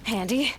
Handy.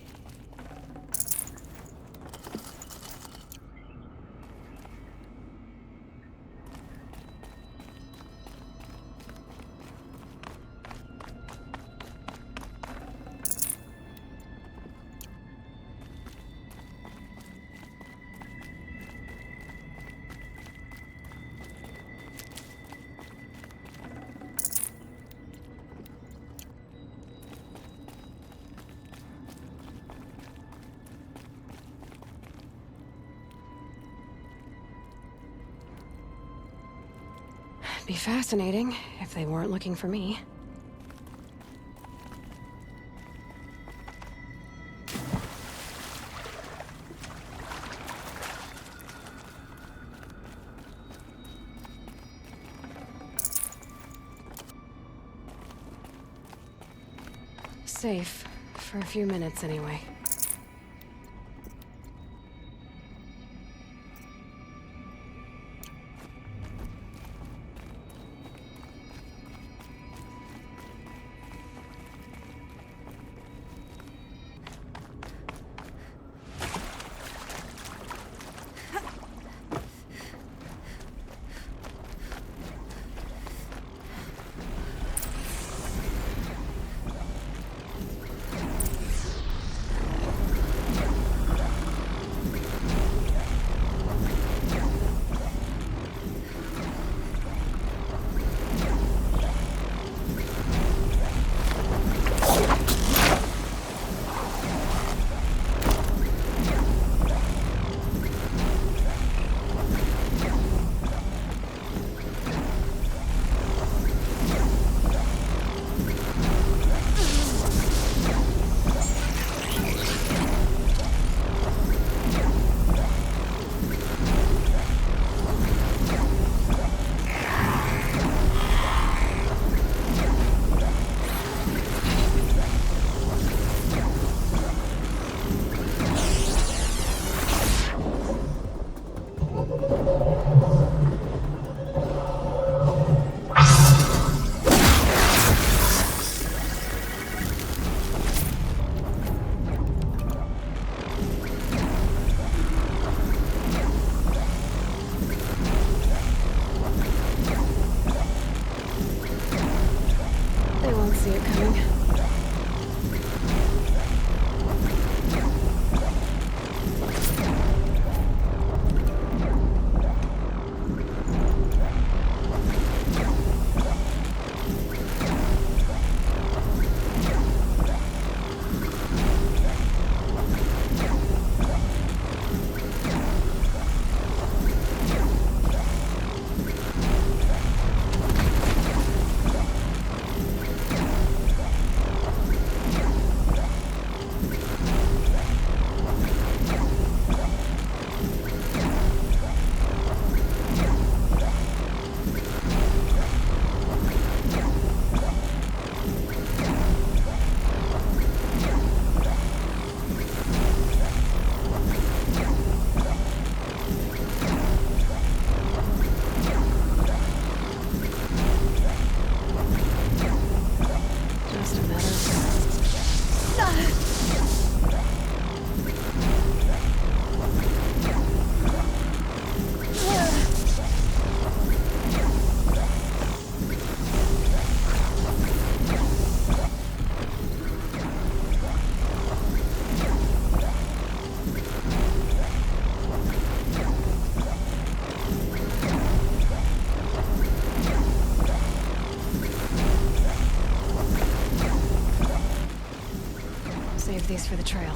Be fascinating if they weren't looking for me. Safe for a few minutes anyway. These for the trail.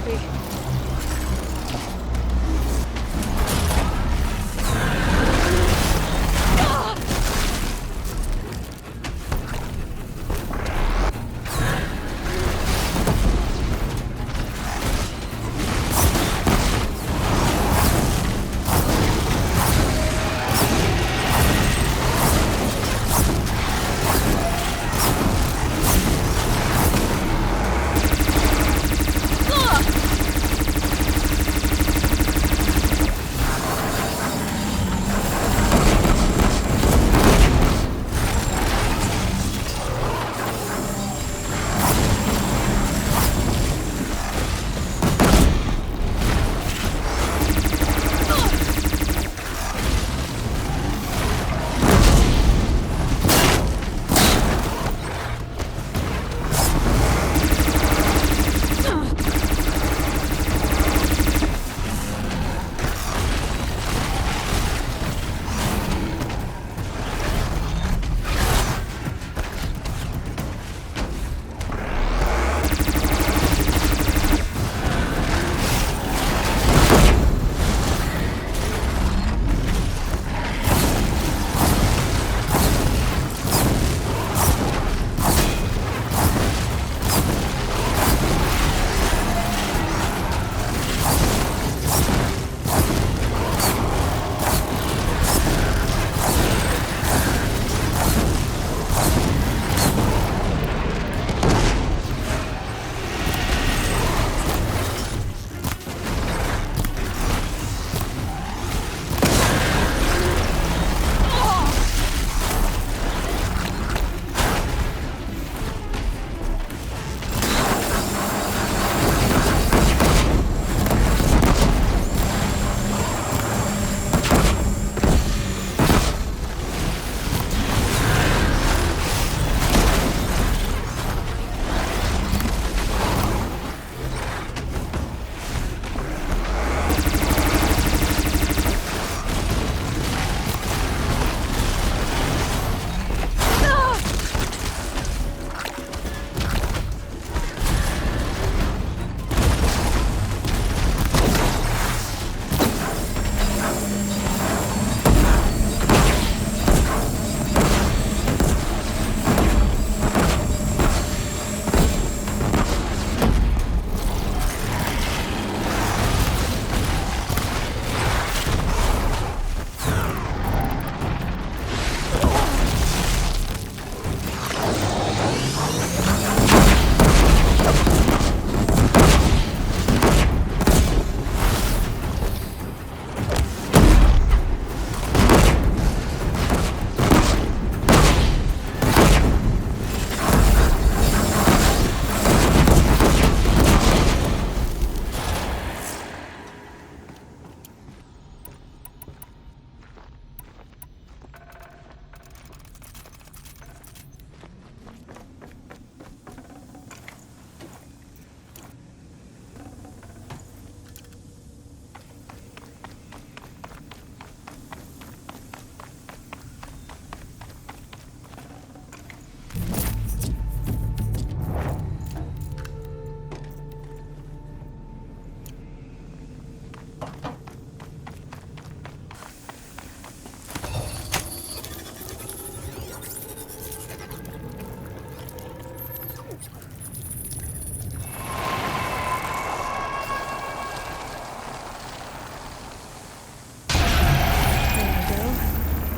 speak.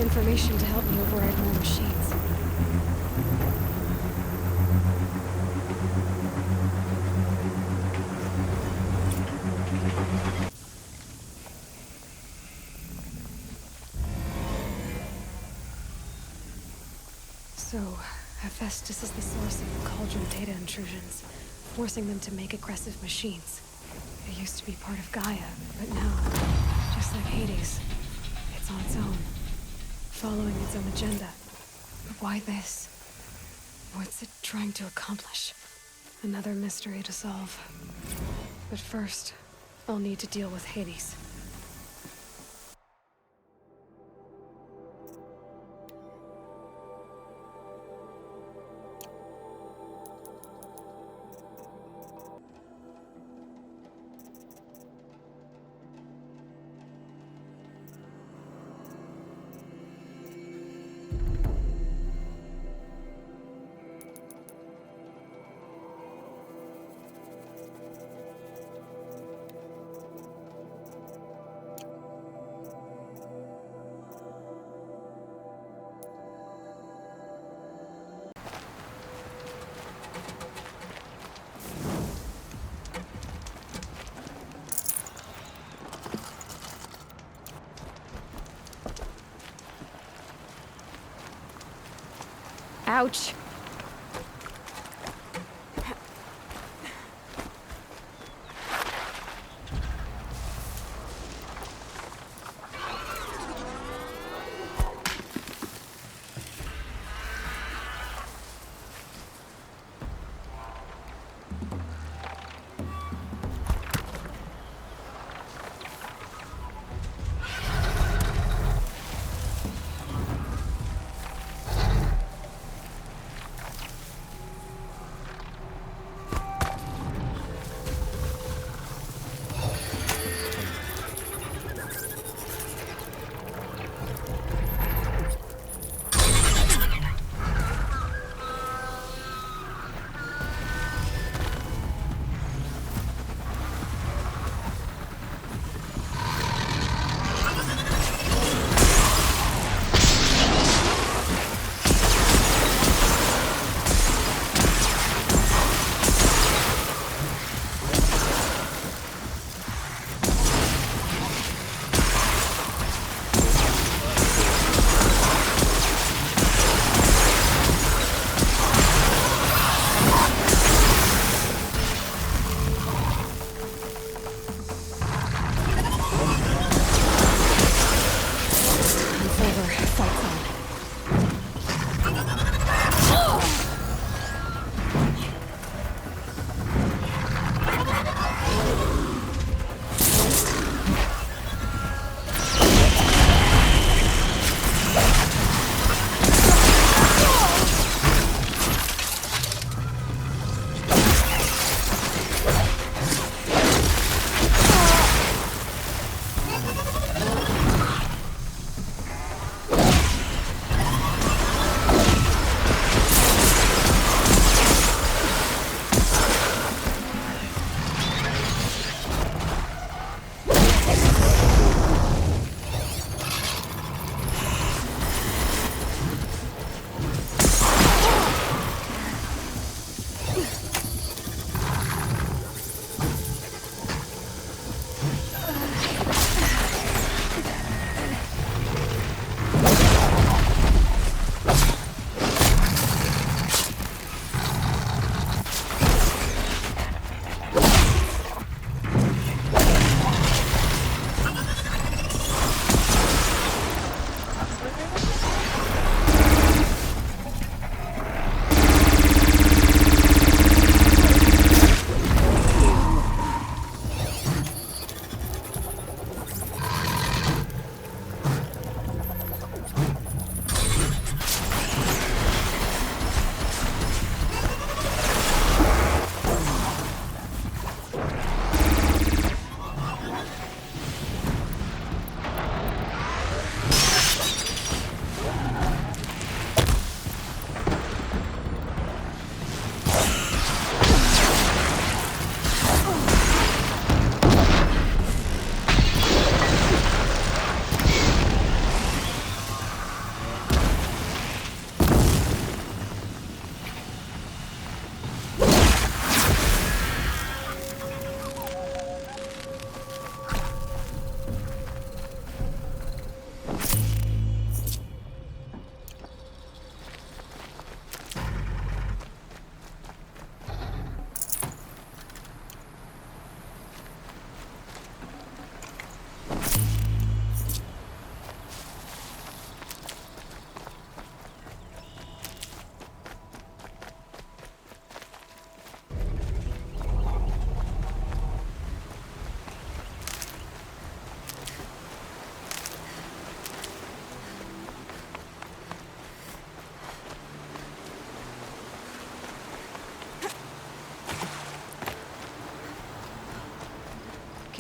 Information to help me override more machines. So, Hephaestus is the source of the Cauldron data intrusions, forcing them to make aggressive machines. It used to be part of Gaia, but now, just like Hades, it's on its own, following its own agenda. But why this? What's it trying to accomplish? Another mystery to solve. But first, I'll need to deal with Hades. Ouch.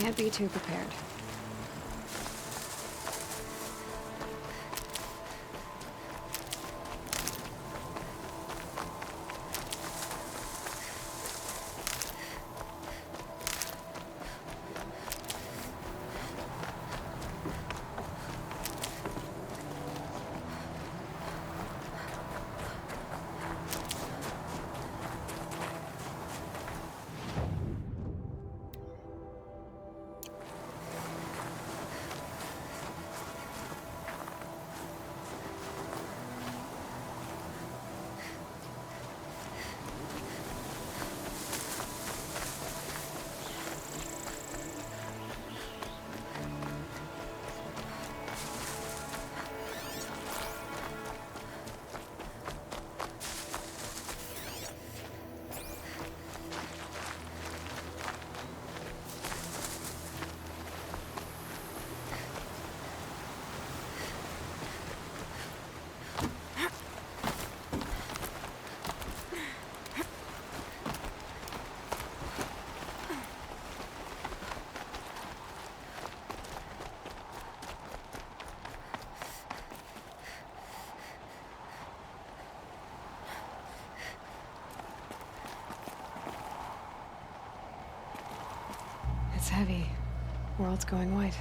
Can't be too prepared. heavy. World's going white.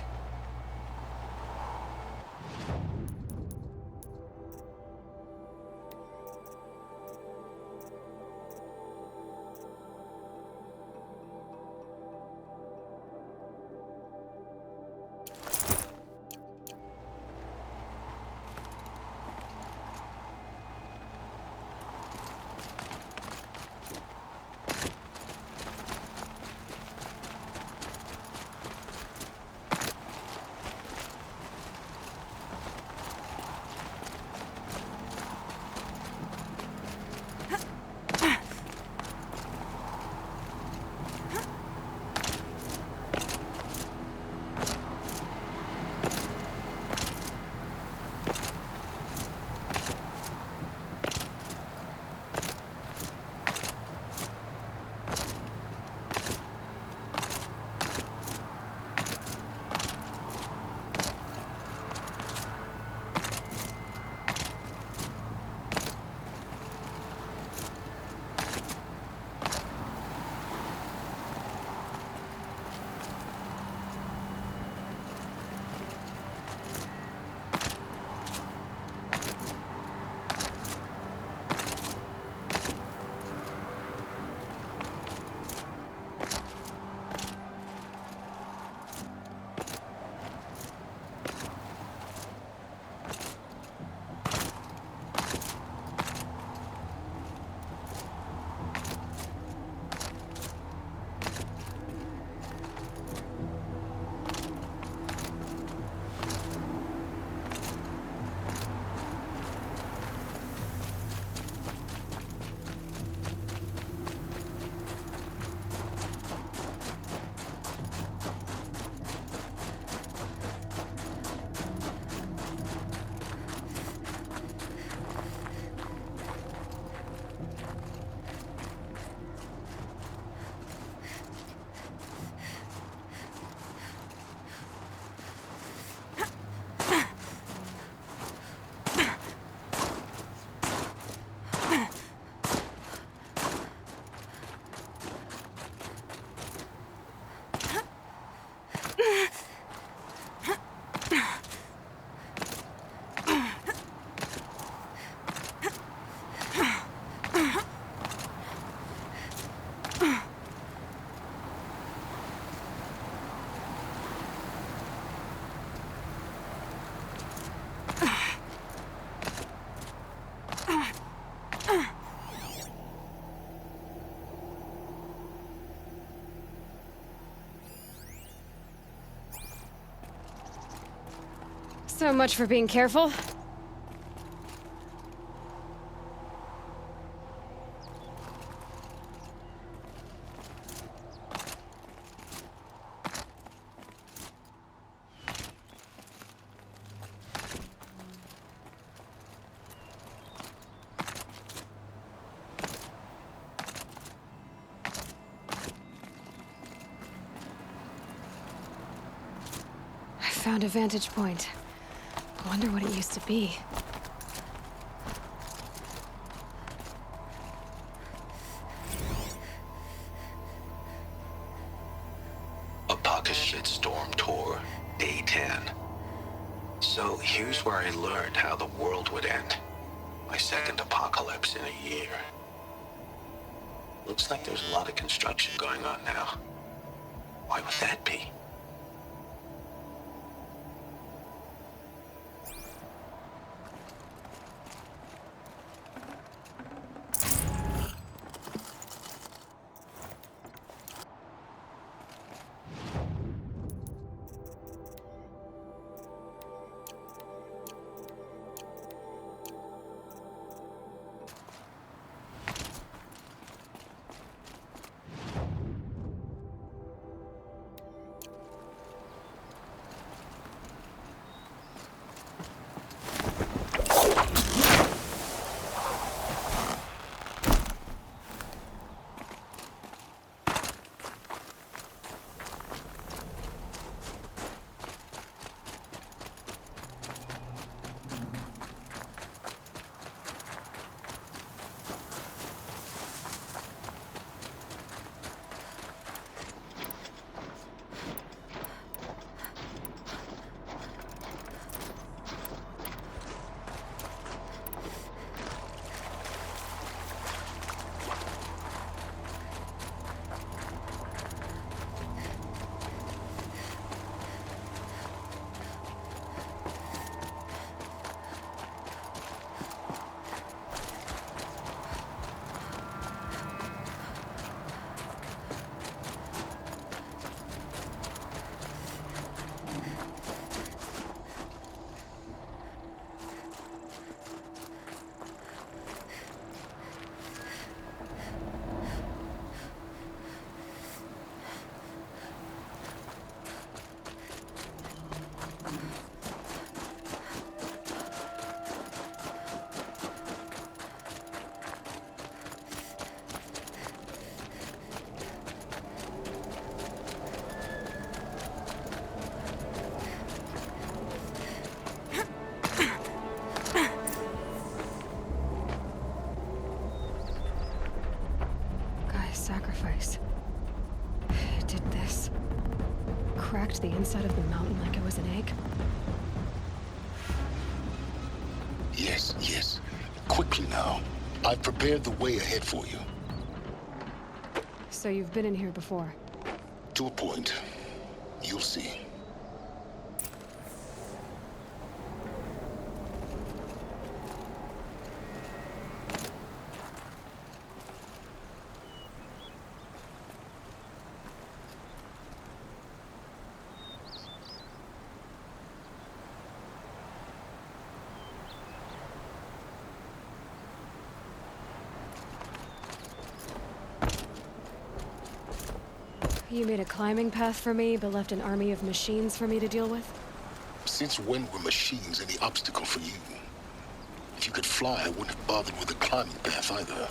So much for being careful. I found a vantage point. I wonder what it used to be. A pocket shit storm tour, day 10. So here's where I learned how the world would end. My second apocalypse in a year. Looks like there's a lot of construction going on now. Why would that be? Sacrifice. It did this. Cracked the inside of the mountain like it was an egg. Yes, yes. Quickly now. I've prepared the way ahead for you. So you've been in here before? To a point. You'll see. You made a climbing path for me, but left an army of machines for me to deal with? Since when were machines any obstacle for you? If you could fly, I wouldn't have bothered with a climbing path either.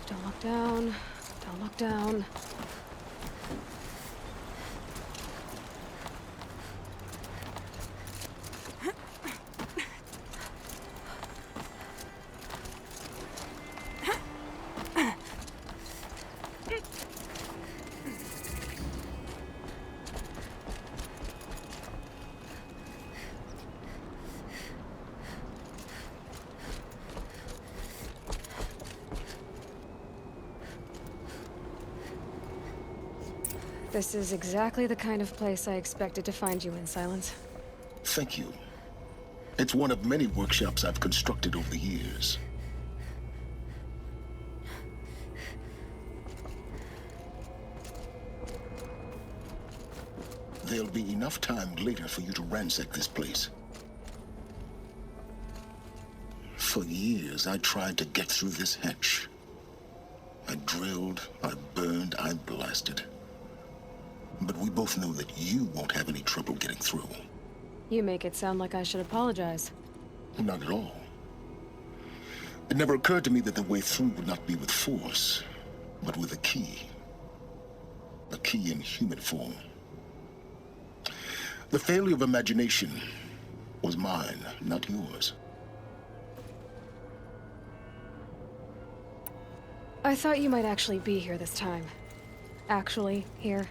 Don't look down. Don't look down. This is exactly the kind of place I expected to find you in, Sylens. Thank you. It's one of many workshops I've constructed over the years. There'll be enough time later for you to ransack this place. For years, I tried to get through this hatch. I drilled, I burned, I blasted. But we both know that you won't have any trouble getting through. You make it sound like I should apologize. Not at all. It never occurred to me that the way through would not be with force, but with a key. A key in human form. The failure of imagination was mine, not yours. I thought you might actually be here this time. Actually, here.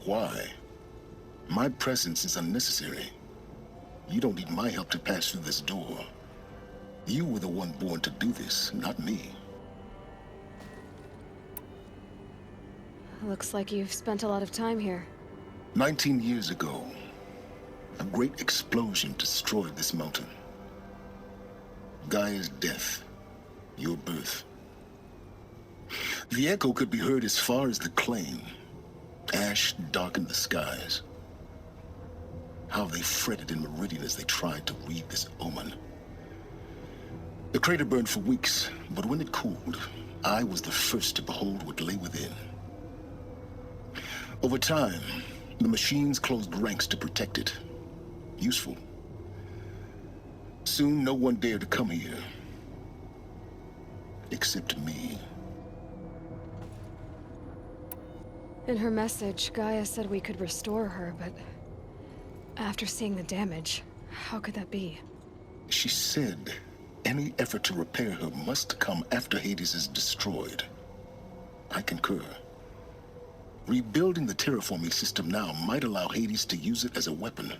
Why? My presence is unnecessary. You don't need my help to pass through this door. You were the one born to do this, not me. Looks like you've spent a lot of time here. 19 years ago, a great explosion destroyed this mountain. Gaia's death, your birth. The echo could be heard as far as the claim. Ash darkened the skies. How they fretted in meridian as they tried to read this omen. The crater burned for weeks, but when it cooled, I was the first to behold what lay within. Over time, the machines closed ranks to protect it. Useful. Soon, no one dared to come here. Except me. In her message, Gaia said we could restore her, but after seeing the damage, how could that be? She said any effort to repair her must come after Hades is destroyed. I concur. Rebuilding the terraforming system now might allow Hades to use it as a weapon.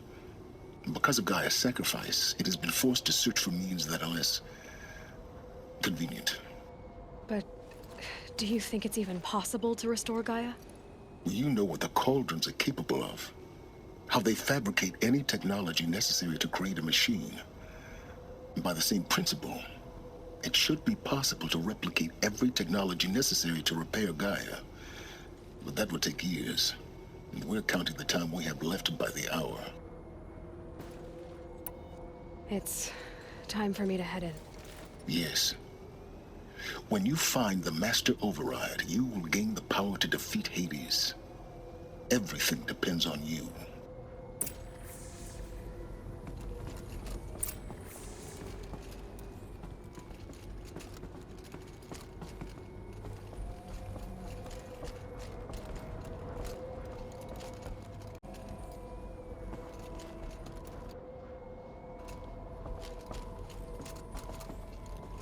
Because of Gaia's sacrifice, it has been forced to search for means that are less convenient. But do you think it's even possible to restore Gaia? You know what the Cauldrons are capable of. How they fabricate any technology necessary to create a machine. By the same principle, it should be possible to replicate every technology necessary to repair Gaia. But that would take years. And we're counting the time we have left by the hour. It's time for me to head in. Yes. When you find the Master Override, you will gain the power to defeat Hades. Everything depends on you.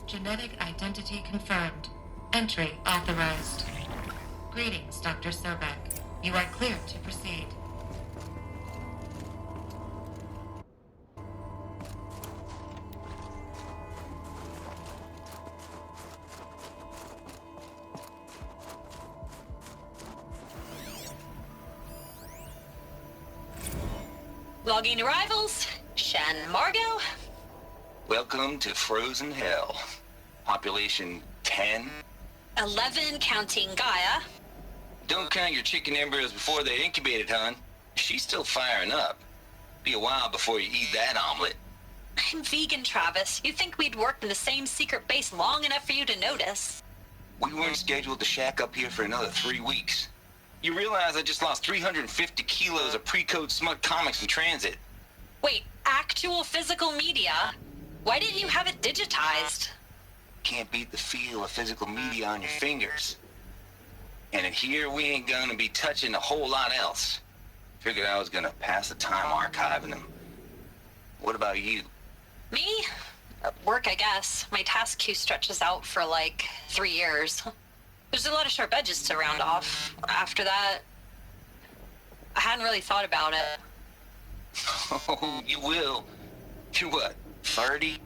Genetic identity confirmed. Entry authorized. Greetings, Dr. Sobek. You are cleared to proceed. Logging arrivals. Shan Margot. Welcome to Frozen Hell. Population 10. 11 counting Gaia. Don't count your chicken embryos before they're incubated, hon. She's still firing up. Be a while before you eat that omelet. I'm vegan, Travis. You'd think we'd worked in the same secret base long enough for you to notice. We weren't scheduled to shack up here for another 3 weeks. You realize I just lost 350 kilos of pre-code smut comics in transit. Wait, actual physical media? Why didn't you have it digitized? Can't beat the feel of physical media on your fingers. And in here, we ain't gonna be touching a whole lot else. Figured I was gonna pass the time archiving them. What about you? Me? Work, I guess. My task queue stretches out for like 3 years. There's a lot of sharp edges to round off. After that, I hadn't really thought about it. Oh, you will. You're what, 30?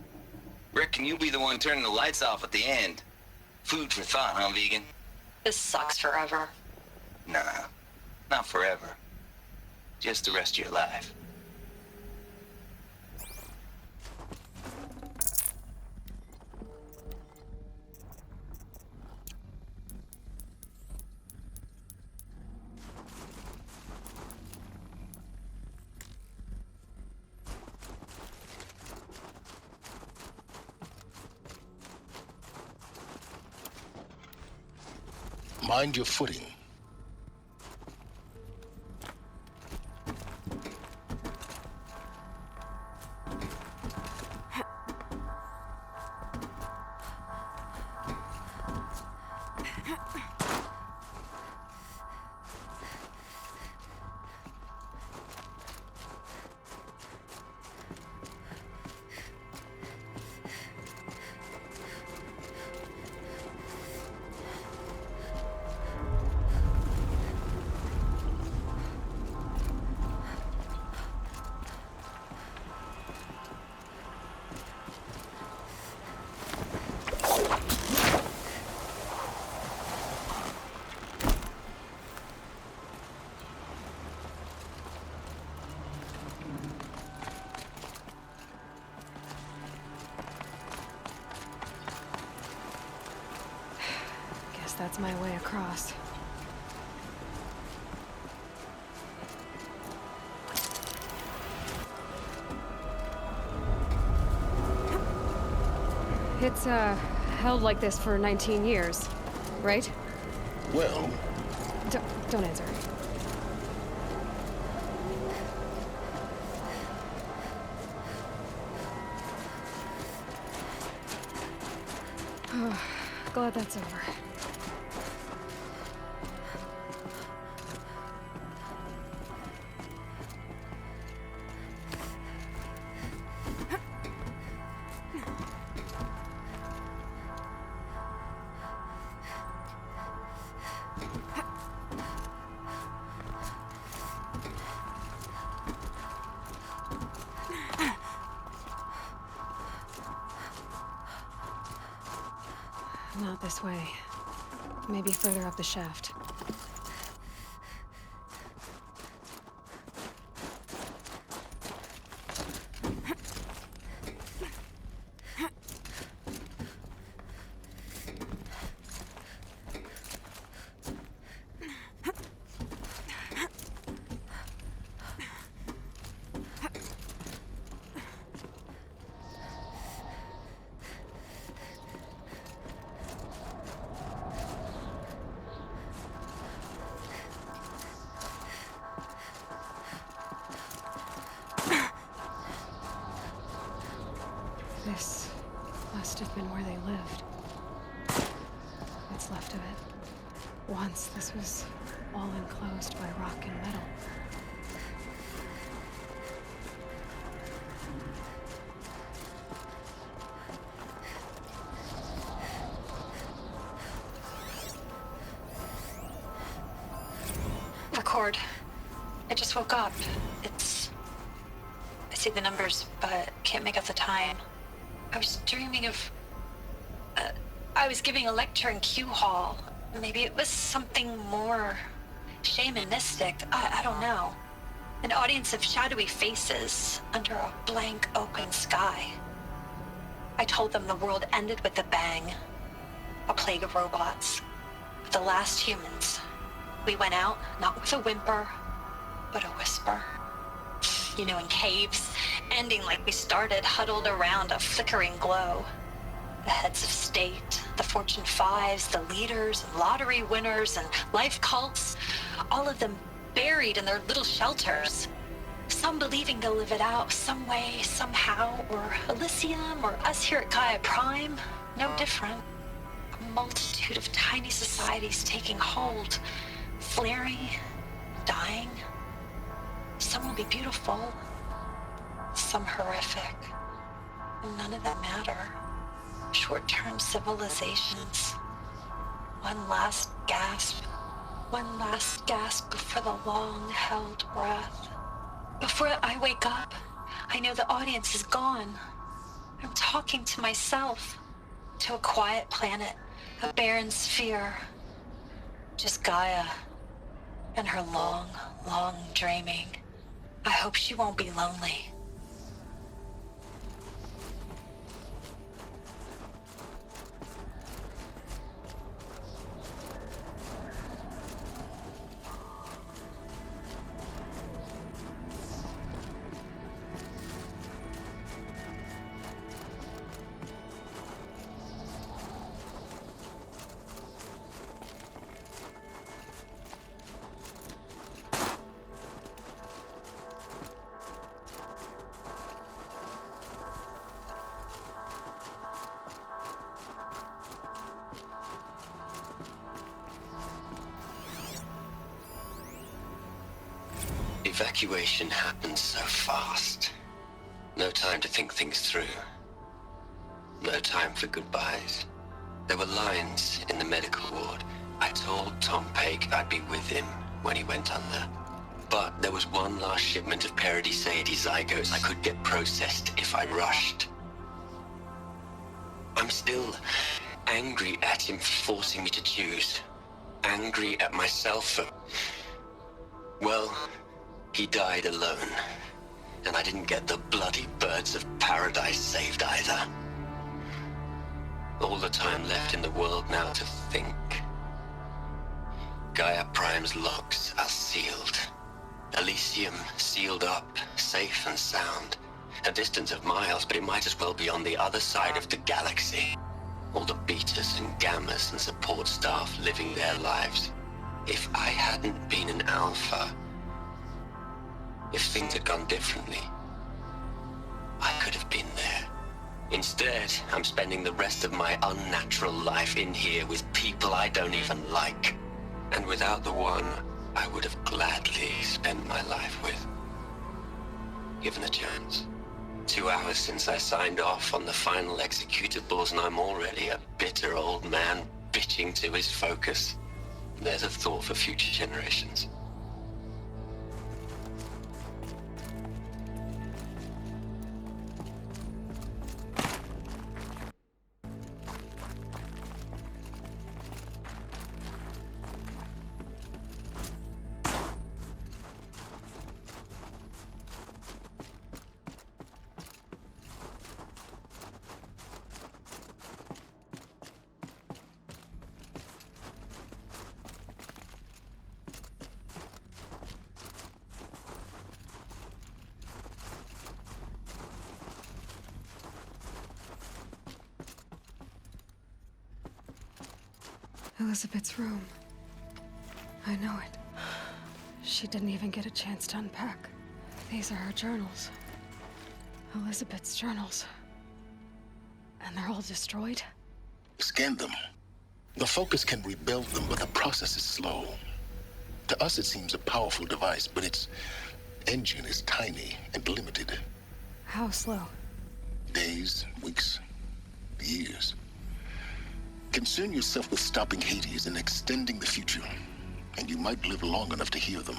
Reckon you'll be the one turning the lights off at the end. Food for thought, huh, vegan? This sucks forever. Nah, not forever. Just the rest of your life. Mind your footing. That's my way across. It's, held like this for 19 years, right? Well, Don't answer. Oh, glad that's over. Not this way. Maybe further up the shaft. This must have been where they lived. What's left of it. Once this was all enclosed by rock and metal. Lord. I just woke up. I see the numbers, but can't make out the time. I was dreaming of... I was giving a lecture in Q Hall. Maybe it was something more shamanistic. I don't know. An audience of shadowy faces under a blank open sky. I told them the world ended with a bang. A plague of robots. The last humans. We went out, not with a whimper, but a whisper. You know, in caves, ending like we started, huddled around a flickering glow. The heads of state, the Fortune 5s, the leaders, and lottery winners, and life cults, all of them buried in their little shelters. Some believing they'll live it out some way, somehow, or Elysium, or us here at Gaia Prime, no different. A multitude of tiny societies taking hold, flaring, dying. Some will be beautiful, some horrific, and none of them matter. Short-term civilizations. One last gasp before the long-held breath. Before I wake up, I know the audience is gone. I'm talking to myself, to a quiet planet, a barren sphere. Just Gaia and her long, long dreaming. I hope she won't be lonely. Evacuation happened so fast. No time to think things through. No time for goodbyes. There were lines in the medical ward. I told Tom Pake I'd be with him when he went under. But there was one last shipment of Paradiseidae zygotes I could get processed if I rushed. I'm still angry at him for forcing me to choose. Angry at myself for... well... he died alone, and I didn't get the bloody birds of paradise saved either. All the time left in the world now to think. Gaia Prime's locks are sealed. Elysium sealed up, safe and sound. A distance of miles, but it might as well be on the other side of the galaxy. All the betas and gammas and support staff living their lives. If I hadn't been an alpha, if things had gone differently, I could have been there. Instead, I'm spending the rest of my unnatural life in here with people I don't even like. And without the one I would have gladly spent my life with. Given a chance. 2 hours since I signed off on the final executables, and I'm already a bitter old man bitching to his focus. There's a thought for future generations. Elisabet's room. I know it. She didn't even get a chance to unpack. These are her journals. Elisabet's journals. And they're all destroyed? Scan them. The Focus can rebuild them, but the process is slow. To us, it seems a powerful device, but its engine is tiny and limited. How slow? Days, weeks, years. Concern yourself with stopping Hades and extending the future. and you might live long enough to hear them.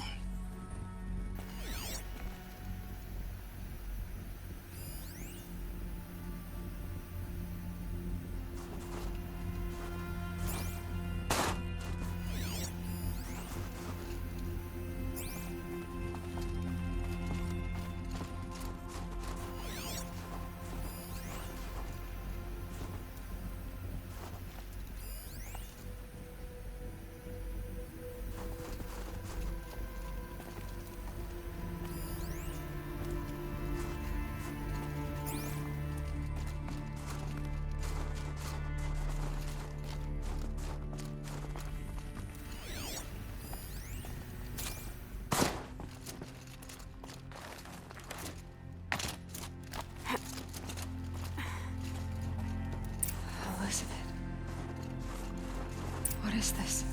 Elisabet. What is this?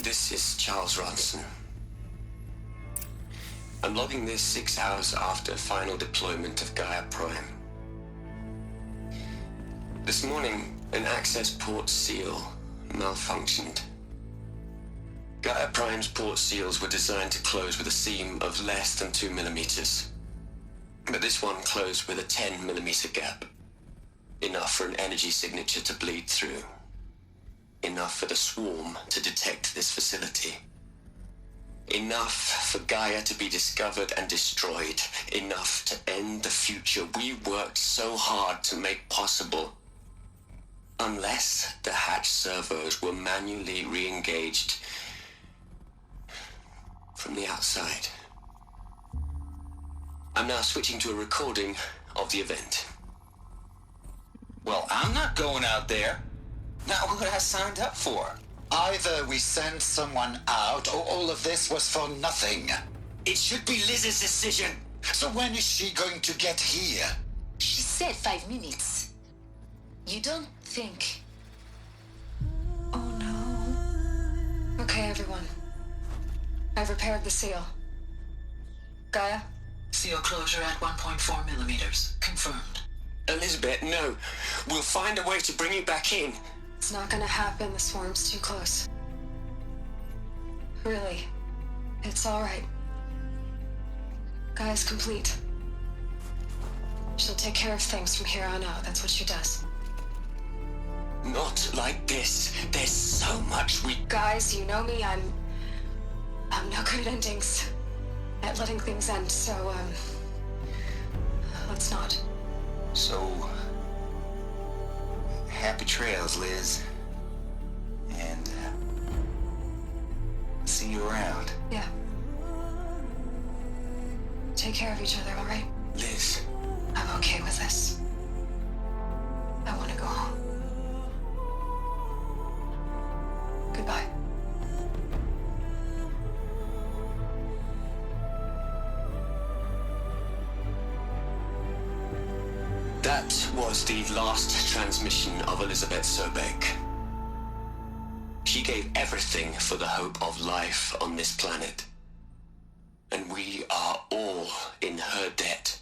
This is Charles Ronson. I'm logging this 6 hours after final deployment of Gaia Prime. This morning, an access port seal malfunctioned. Gaia Prime's port seals were designed to close with a seam of less than 2 millimeters. But this one closed with a 10 millimeter gap. Enough for an energy signature to bleed through. Enough for the swarm to detect this facility. Enough for Gaia to be discovered and destroyed. Enough to end the future we worked so hard to make possible. Unless the hatch servos were manually re-engaged from the outside. I'm now switching to a recording of the event. Well, I'm not going out there. Not what I signed up for. Either we send someone out, or all of this was for nothing. It should be Liz's decision. So when is she going to get here? She said 5 minutes. You don't think... Oh no. Okay, everyone. I've repaired the seal. Gaia? Seal closure at 1.4 millimeters. Confirmed. Elisabet, no. We'll find a way to bring you back in. It's not gonna happen. The swarm's too close. Really. It's alright. Gaia's complete. She'll take care of things from here on out. That's what she does. Not like this. There's so much we... Guys, you know me. I'm no good at endings. At letting things end, so, let's not. So, happy trails, Liz. And, see you around. Yeah. Take care of each other, all right? Liz. I'm okay with this. I want to go home. Goodbye. That was the last transmission of Elisabet Sobeck. She gave everything for the hope of life on this planet. And we are all in her debt.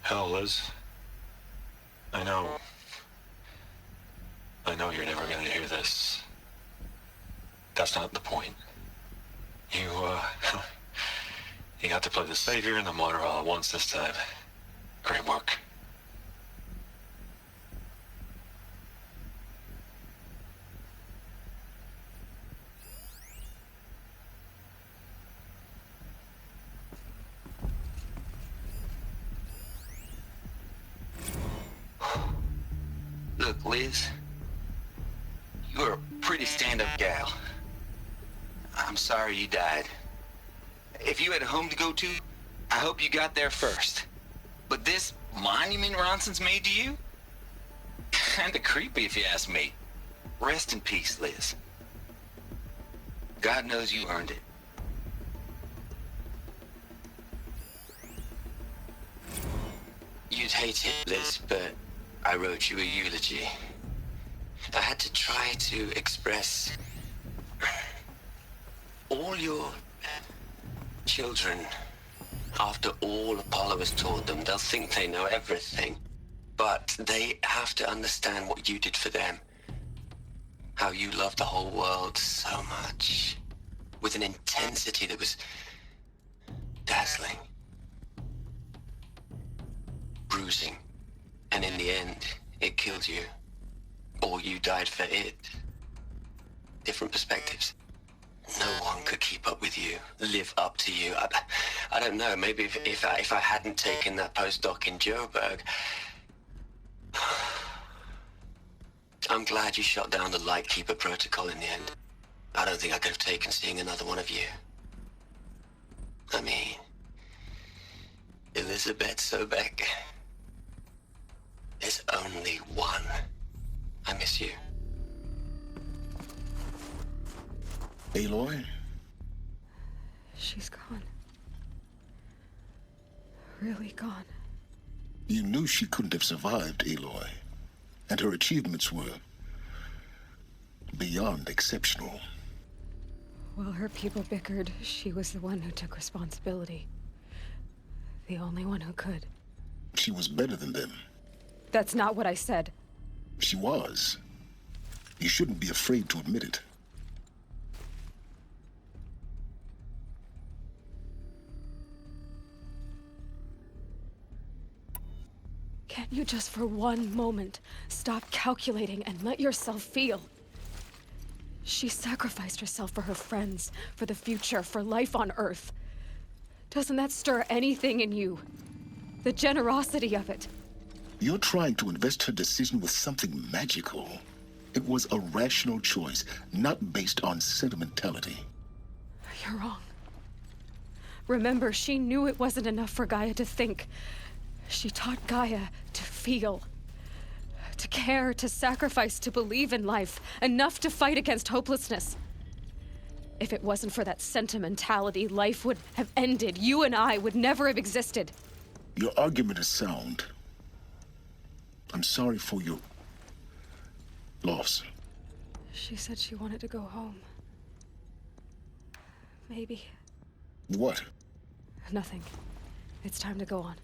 Hell, Liz. I know you're never gonna hear this. That's not the point. You got to play the savior and the martyr all at once this time. Great work. Look, Liz. You're a pretty stand-up gal. I'm sorry you died. If you had a home to go to, I hope you got there first. But this monument Ronson's made to you? kinda creepy if you ask me. Rest in peace, Liz. God knows you earned it. You'd hate it, Liz, but I wrote you a eulogy. I had to try to express all your children. After all Apollo has taught them, they'll think they know everything. But they have to understand what you did for them. How you loved the whole world so much. With an intensity that was dazzling. Bruising. And in the end, it killed you. Or you died for it. Different perspectives. No one could keep up with you, live up to you. I don't know, maybe if I hadn't taken that postdoc in Joburg. I'm glad you shot down the Lightkeeper protocol in the end. I don't think I could have taken seeing another one of you. I mean, Elisabet Sobek. There's only one. I miss you. Aloy? She's gone. Really gone. You knew she couldn't have survived, Aloy. And her achievements were beyond exceptional. While her people bickered, she was the one who took responsibility. The only one who could. She was better than them. That's not what I said. She was. You shouldn't be afraid to admit it. Can't you just for one moment stop calculating and let yourself feel? She sacrificed herself for her friends, for the future, for life on Earth. Doesn't that stir anything in you? The generosity of it. You're trying to invest her decision with something magical. It was a rational choice, not based on sentimentality. You're wrong. Remember, she knew it wasn't enough for Gaia to think. She taught Gaia to feel. To care, to sacrifice, to believe in life. Enough to fight against hopelessness. If it wasn't for that sentimentality, life would have ended. You and I would never have existed. Your argument is sound. I'm sorry for your loss. She said she wanted to go home. Maybe. What? Nothing. It's time to go on.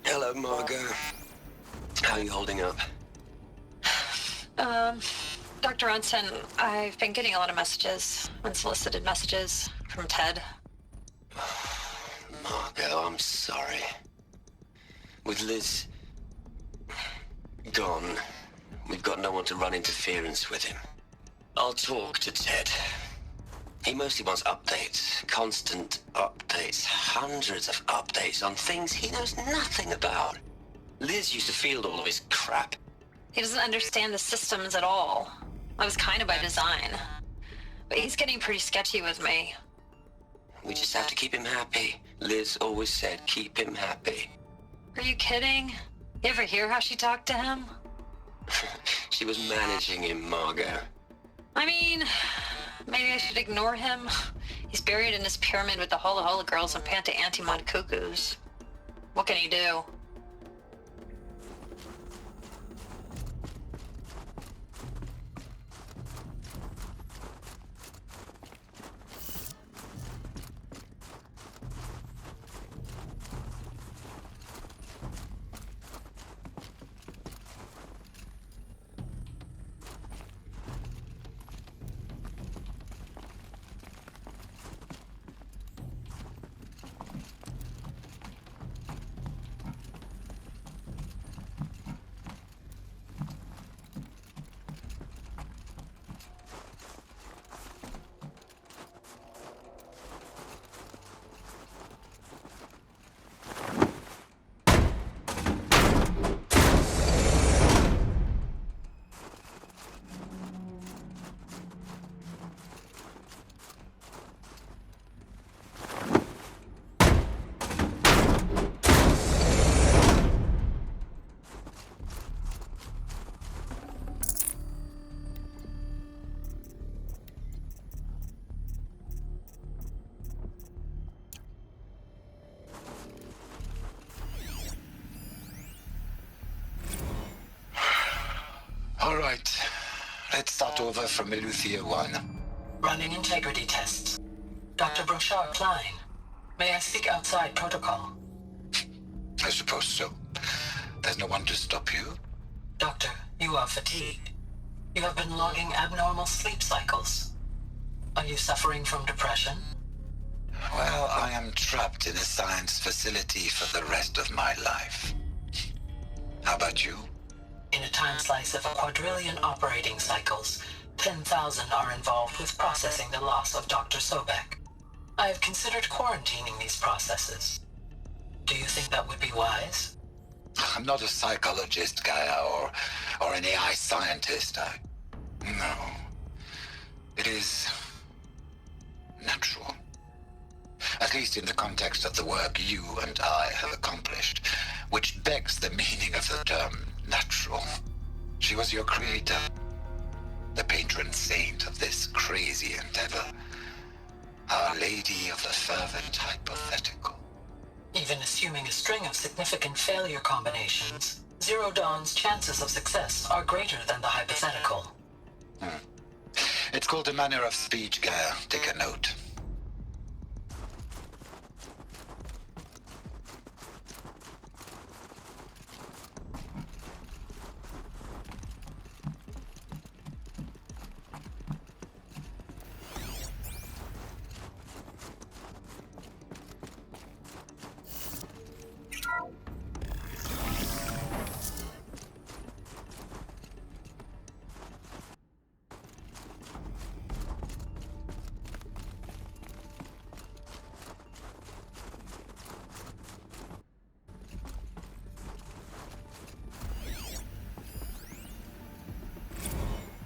Hello, Margot. How are you holding up? Dr. Ronson, I've been getting a lot of messages, unsolicited messages from Ted. Margot, I'm sorry. With Liz gone, we've got no one to run interference with him. I'll talk to Ted. He mostly wants updates, constant updates, hundreds of updates on things he knows nothing about. Liz used to field all of his crap. He doesn't understand the systems at all. That was kind of by design. But he's getting pretty sketchy with me. We just have to keep him happy. Liz always said, keep him happy. Are you kidding? You ever hear how she talked to him? She was managing him, Margot. I mean, maybe I should ignore him. He's buried in his pyramid with the Hola Hola girls and Panta Antimod cuckoos. What can he do? Right. Let's start over from Eleuthia 1. Running integrity tests. Dr. Brochard Klein, may I speak outside protocol? I suppose so. There's no one to stop you. Doctor, you are fatigued. You have been logging abnormal sleep cycles. Are you suffering from depression? Well, I am trapped in a science facility for the rest of my life. How about you? In a time slice of 1,000,000,000 operating cycles, 10,000 are involved with processing the loss of Dr. Sobek. I have considered quarantining these processes. Do you think that would be wise? I'm not a psychologist, Gaia, or an AI scientist. No. It is natural. At least in the context of the work you and I have accomplished, which begs the meaning of the term natural. She was your creator, the patron saint of this crazy endeavor, Our Lady of the Fervent Hypothetical. Even assuming a string of significant failure combinations, Zero Dawn's chances of success are greater than the hypothetical. It's called a manner of speech, Gaia. Take a note.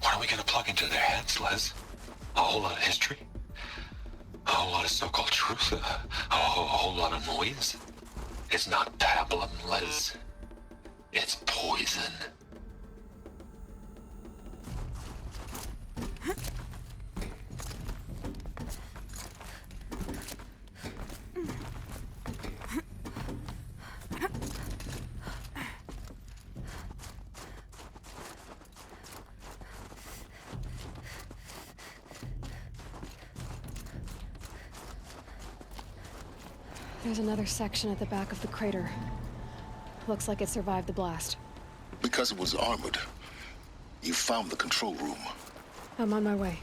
What are we gonna plug into their heads, Les? A whole lot of history? A whole lot of so-called truth? A whole lot of noise? It's not pablum, Les. It's poison. There's another section at the back of the crater. Looks like it survived the blast. Because it was armored, you found the control room. I'm on my way.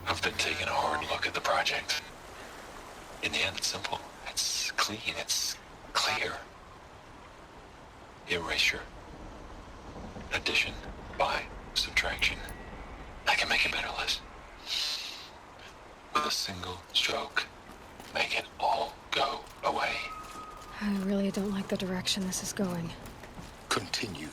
I've been taking a hard look at the project. In the end, it's simple. It's clean. It's clear. Erasure. Addition. By. Subtraction. I can make it better, Liz. With a single stroke. Make it all go away. I really don't like the direction this is going. Continue.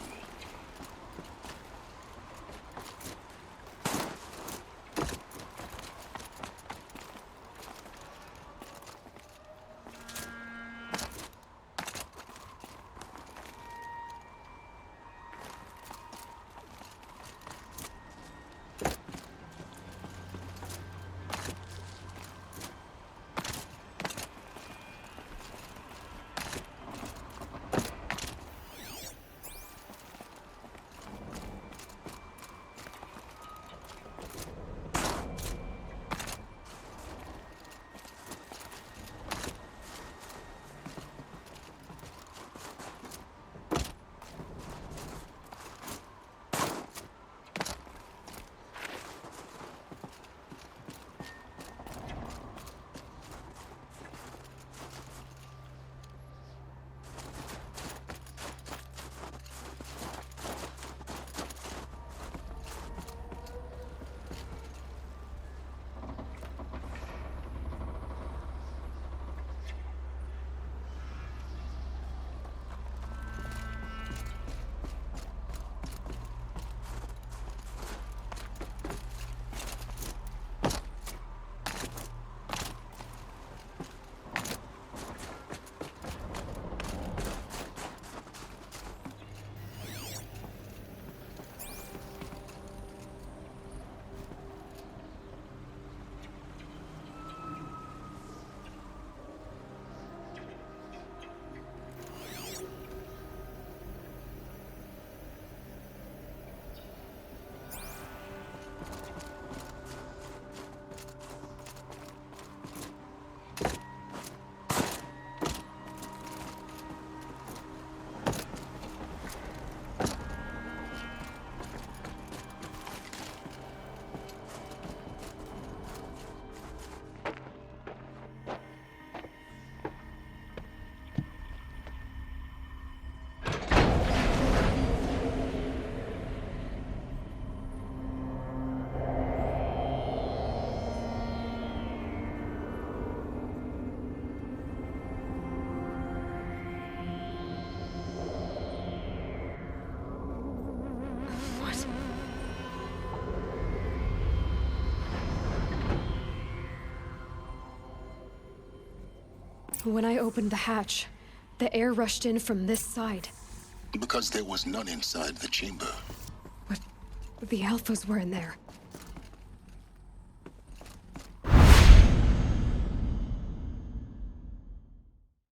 When I opened the hatch, the air rushed in from this side. Because there was none inside the chamber. But the Alphas were in there.